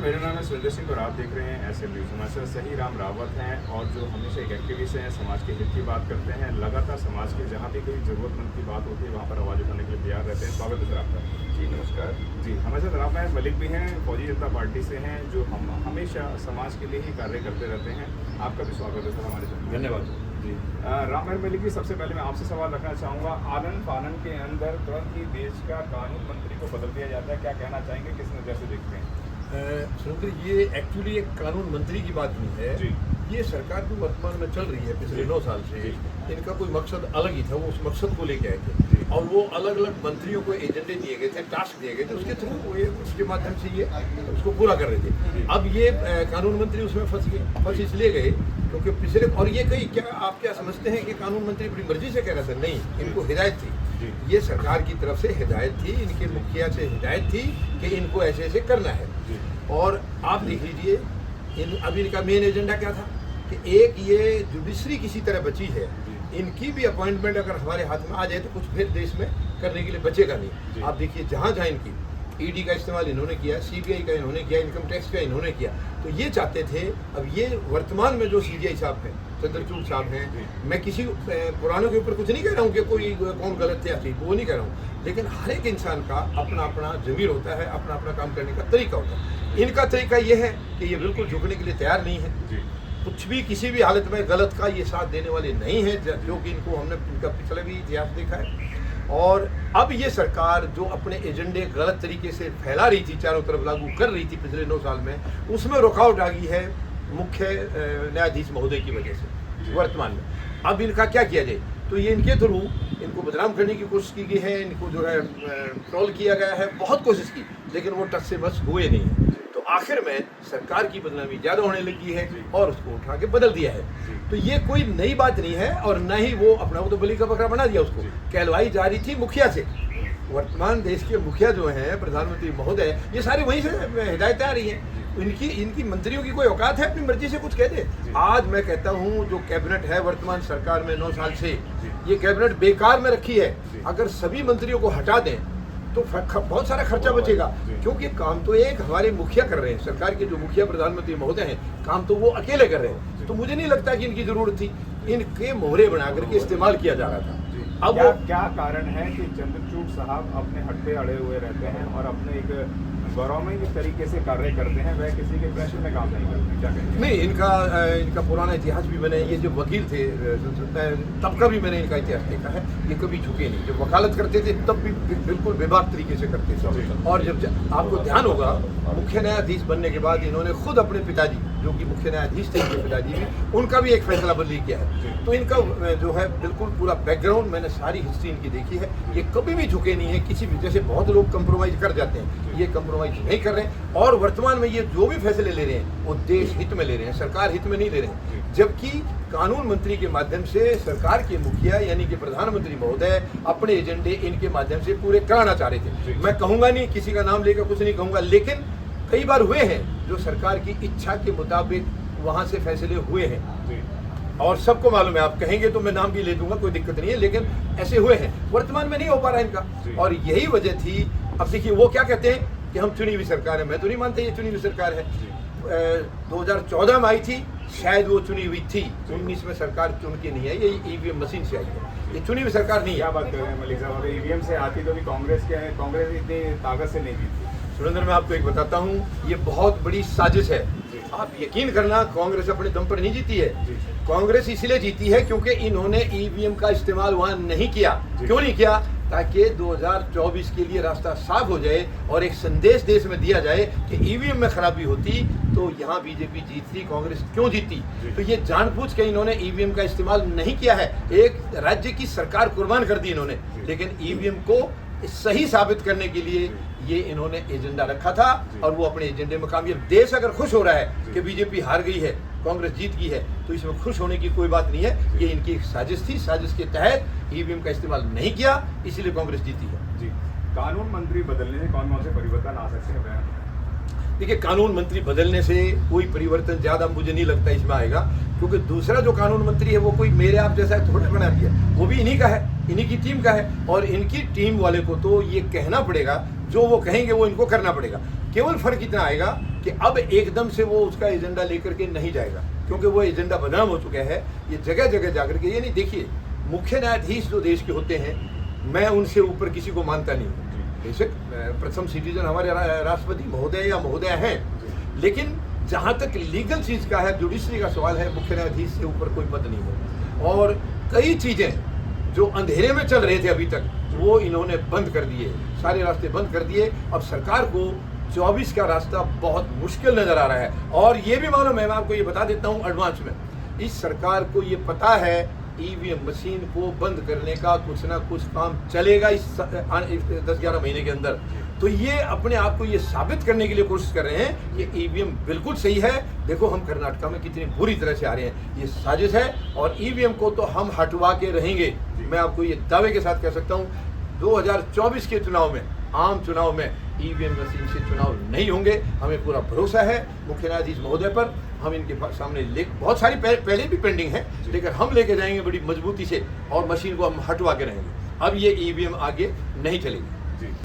मेरा नाम है सुरेंद्र सिंह और आप देख रहे हैं एसएम न्यूज़। हमारे साथ सही राम रावत हैं और जो हमेशा एक एक्टिविस्ट हैं, समाज के हित की बात करते हैं। लगातार समाज की जहाँ भी कोई ज़रूरतमंद की बात होती है वहाँ पर आवाज़ उठाने के लिए तैयार रहते हैं। स्वागत है सर आपका। जी नमस्कार। जी, हमारे साथ राम नायक मलिक भी हैं, फौजी जनता पार्टी से हैं, जो हम हमेशा समाज के लिए ही कार्य करते रहते हैं। आपका भी स्वागत है सर हमारे साथ। धन्यवाद। जी, राम नायक मलिक जी, सबसे पहले मैं आपसे सवाल रखना चाहूँगा। आनन फानन के अंदर तुरंत ही देश का कानून मंत्री को बदल दिया जाता है, क्या कहना चाहेंगे, किस नज़र से देखते हैं? सुरेंद्र, ये एक्चुअली एक कानून मंत्री की बात नहीं है जी। ये सरकार जो वर्तमान में चल रही है पिछले 9 साल से, इनका कोई मकसद अलग ही था। वो उस मकसद को लेके आए थे और वो अलग अलग मंत्रियों को एजेंडे दिए गए थे, टास्क दिए गए थे, उसके थ्रू ये उसके माध्यम से ये उसको पूरा कर रहे थे। अब ये कानून मंत्री उसमें फंस इसलिए गए क्योंकि पिछले, और ये कहीं क्या आप क्या समझते हैं कि कानून मंत्री अपनी मर्जी से कह रहा था? नहीं, इनको हिदायत थी। ये सरकार की तरफ से हिदायत थी, इनके मुखिया से हिदायत थी कि इनको ऐसे ऐसे करना है। और आप देख लीजिए अभी इनका मेन एजेंडा क्या था कि एक ये जुडिशरी किसी तरह बची है, इनकी भी अपॉइंटमेंट अगर हमारे हाथ में आ जाए तो कुछ फिर देश में करने के लिए बचेगा नहीं। आप देखिए जहाँ जहाँ इनकी ईडी का इस्तेमाल इन्होंने किया, सीबीआई का इन्होंने किया, इनकम टैक्स का इन्होंने किया, तो ये चाहते थे। अब ये वर्तमान में जो सीबीआई साहब हैं, चंद्रचूड़ साहब हैं, मैं किसी पुरानों के ऊपर कुछ नहीं कह रहा हूँ कि कोई कौन गलत थे या ठीक, वो नहीं कह रहा हूँ, लेकिन हर एक इंसान का अपना अपना ज़मीर होता है, अपना अपना काम करने का तरीका होता है। इनका तरीका ये है कि ये बिल्कुल झुकने के लिए तैयार नहीं है। कुछ भी किसी भी हालत में गलत का ये साथ देने वाले नहीं है, जो कि इनको हमने इनका पिछले भी इतिहास देखा है। और अब ये सरकार जो अपने एजेंडे गलत तरीके से फैला रही थी, चारों तरफ लागू कर रही थी पिछले 9 साल में, उसमें रुकावट आ गई है मुख्य न्यायाधीश महोदय की वजह से वर्तमान में। अब इनका क्या किया जाए? तो ये इनके थ्रू इनको बदनाम करने की कोशिश की गई है, इनको जो है ट्रोल किया गया है, बहुत कोशिश की, लेकिन वो टस से बस हुए नहीं। तो आखिर में सरकार की बदनामी ज़्यादा होने लगी है और उसको उठा के बदल दिया है। तो ये कोई नई बात नहीं है और न ही वो अपना वो तो बलि का बकरा बना दिया। उसको कहलवाई जा रही थी मुखिया से। वर्तमान देश के मुखिया जो हैं, प्रधानमंत्री महोदय, ये सारे वहीं से हिदायतें आ रही हैं। इनकी मंत्रियों की कोई औकात है अपनी मर्जी से कुछ कह दे? आज मैं कहता हूँ जो कैबिनेट है वर्तमान सरकार में 9 साल से, ये कैबिनेट बेकार में रखी है। अगर सभी मंत्रियों को हटा दें तो बहुत सारा खर्चा बचेगा, क्योंकि काम तो एक हमारे मुखिया कर रहे हैं। सरकार के जो मुखिया प्रधानमंत्री महोदय हैं, काम तो वो अकेले कर रहे हैं। तो मुझे नहीं लगता कि इनकी जरूरत थी। इनके मोहरे बना करके इस्तेमाल किया जा रहा था। अब क्या कारण है कि चंद्रचूड़ साहब अपने हट पे अड़े हुए रहते हैं और अपने एक गौरवमय तरीके से कार्य करते हैं, वह किसी के प्रेशर में काम नहीं करते? क्या कहेंगे? नहीं, इनका पुराना इतिहास भी मैंने, ये जो वकील थे तब का भी मैंने इनका इतिहास देखा है। ये कभी झुके नहीं। जब वकालत करते थे तब भी बिल्कुल बेबाक तरीके से करते थे। और जब आपको ध्यान होगा, मुख्य न्यायाधीश बनने के बाद इन्होंने खुद अपने पिताजी, जो कि मुख्य न्यायाधीश थे, इनके पिताजी भी, उनका भी एक फैसला बदली किया है। तो इनका जो है बिल्कुल पूरा बैकग्राउंड, मैंने सारी हिस्ट्री इनकी देखी है। ये कभी भी झुके नहीं है किसी भी, जैसे बहुत लोग कंप्रोमाइज कर जाते हैं, ये कंप्रोमाइज नहीं कर रहे हैं। और वर्तमान में ये जो भी फैसले ले रहे हैं वो देश हित में ले रहे हैं, सरकार हित में नहीं ले रहे हैं। जबकि कानून मंत्री के माध्यम से सरकार के मुखिया यानी कि प्रधानमंत्री महोदय अपने एजेंडे इनके माध्यम से पूरे कराना चाह रहे थे। मैं कहूँगा नहीं, किसी का नाम लेकर कुछ नहीं कहूँगा, लेकिन कई बार हुए हैं जो सरकार की इच्छा के मुताबिक वहाँ से फैसले हुए हैं। और सबको मालूम है, आप कहेंगे तो मैं नाम भी ले दूंगा, कोई दिक्कत नहीं है, लेकिन ऐसे हुए हैं। वर्तमान में नहीं हो पा रहा है इनका, और यही वजह थी। अब देखिए वो क्या कहते हैं कि हम चुनी हुई सरकार है। मैं तो नहीं मानता ये चुनी हुई सरकार है। 2014 में आई थी, शायद वो चुनी हुई थी। 19 में सरकार चुन के नहीं आई, ये ईवीएम मशीन से आई है। ये चुनी हुई सरकार नहीं है। क्या बात कर रहे हैं मलिक साहब? अगर ईवीएम से आती तो भी कांग्रेस इतनी ताकत से नहीं जीती। सुरेंद्र, मैं आपको एक बताता हूँ, ये बहुत बड़ी साजिश है। आप यकीन करना, कांग्रेस अपने दम पर नहीं जीती है। कांग्रेस इसलिए जीती है क्योंकि इन्होंने ईवीएम का इस्तेमाल वहाँ नहीं किया। क्यों नहीं किया? ताकि 2024 के लिए रास्ता साफ हो जाए और एक संदेश देश में दिया जाए कि ईवीएम में खराबी होती तो यहाँ बीजेपी जीतती, कांग्रेस क्यों जीती। तो ये जानबूझ के इन्होंने ईवीएम का इस्तेमाल नहीं किया है। एक राज्य की सरकार कुर्बान कर दी इन्होंने, लेकिन ईवीएम को सही साबित करने के लिए ये इन्होंने एजेंडा रखा था और वो अपने एजेंडे में कामयाब। देश अगर खुश हो रहा है कि बीजेपी हार गई है, कांग्रेस जीत गई है, तो इसमें खुश होने की कोई बात नहीं है। ये इनकी एक साजिश थी। साजिश के तहत ईवीएम का इस्तेमाल नहीं किया, इसलिए कांग्रेस जीती है। जी, कानून मंत्री बदलने से कौन कौन से परिवर्तन आ सकते हैं? देखिए, कानून मंत्री बदलने से कोई परिवर्तन ज़्यादा मुझे नहीं लगता इसमें आएगा, क्योंकि दूसरा जो कानून मंत्री है वो कोई मेरे आप जैसा थोड़ा बना दिया, वो भी इन्हीं का है, इन्हीं की टीम का है। और इनकी टीम वाले को तो ये कहना पड़ेगा, जो वो कहेंगे वो इनको करना पड़ेगा। केवल फर्क इतना आएगा कि अब एकदम से वो उसका एजेंडा लेकर के नहीं जाएगा, क्योंकि वो एजेंडा बदनाम हो चुका है। ये जगह जगह जाकर के, ये नहीं, देखिए मुख्य न्यायाधीश जो देश के होते हैं, मैं उनसे ऊपर किसी को मानता नहीं हूँ। बेशक प्रथम सिटीजन हमारे राष्ट्रपति महोदय या महोदय हैं, लेकिन जहाँ तक लीगल चीज़ का है, जुडिशरी का सवाल है, मुख्य न्यायाधीश से ऊपर कोई पद नहीं हो। और कई चीज़ें जो अंधेरे में चल रहे थे अभी तक, वो इन्होंने बंद कर दिए, सारे रास्ते बंद कर दिए। अब सरकार को 24 का रास्ता बहुत मुश्किल नज़र आ रहा है। और ये भी मालूम है, मैं आपको ये बता देता हूँ एडवांस में, इस सरकार को ये पता है ईवीएम मशीन को बंद करने का कुछ ना कुछ काम चलेगा इस 10-11 महीने के अंदर। तो ये अपने आप को ये साबित करने के लिए कोशिश कर रहे हैं कि ईवीएम बिल्कुल सही है। देखो हम कर्नाटका में कितनी बुरी तरह से आ रहे हैं, ये साजिश है। और ईवीएम को तो हम हटवा के रहेंगे। मैं आपको ये दावे के साथ कह सकता हूँ 2024 के चुनाव में, आम चुनाव में ईवीएम मशीन से चुनाव नहीं होंगे। हमें पूरा भरोसा है मुख्य न्यायाधीश महोदय पर। हम इनके सामने बहुत सारी पहले भी पेंडिंग है, लेकिन हम लेके जाएंगे बड़ी मजबूती से और मशीन को हम हटवा के रहेंगे। अब ये ईवीएम आगे नहीं चलेगी।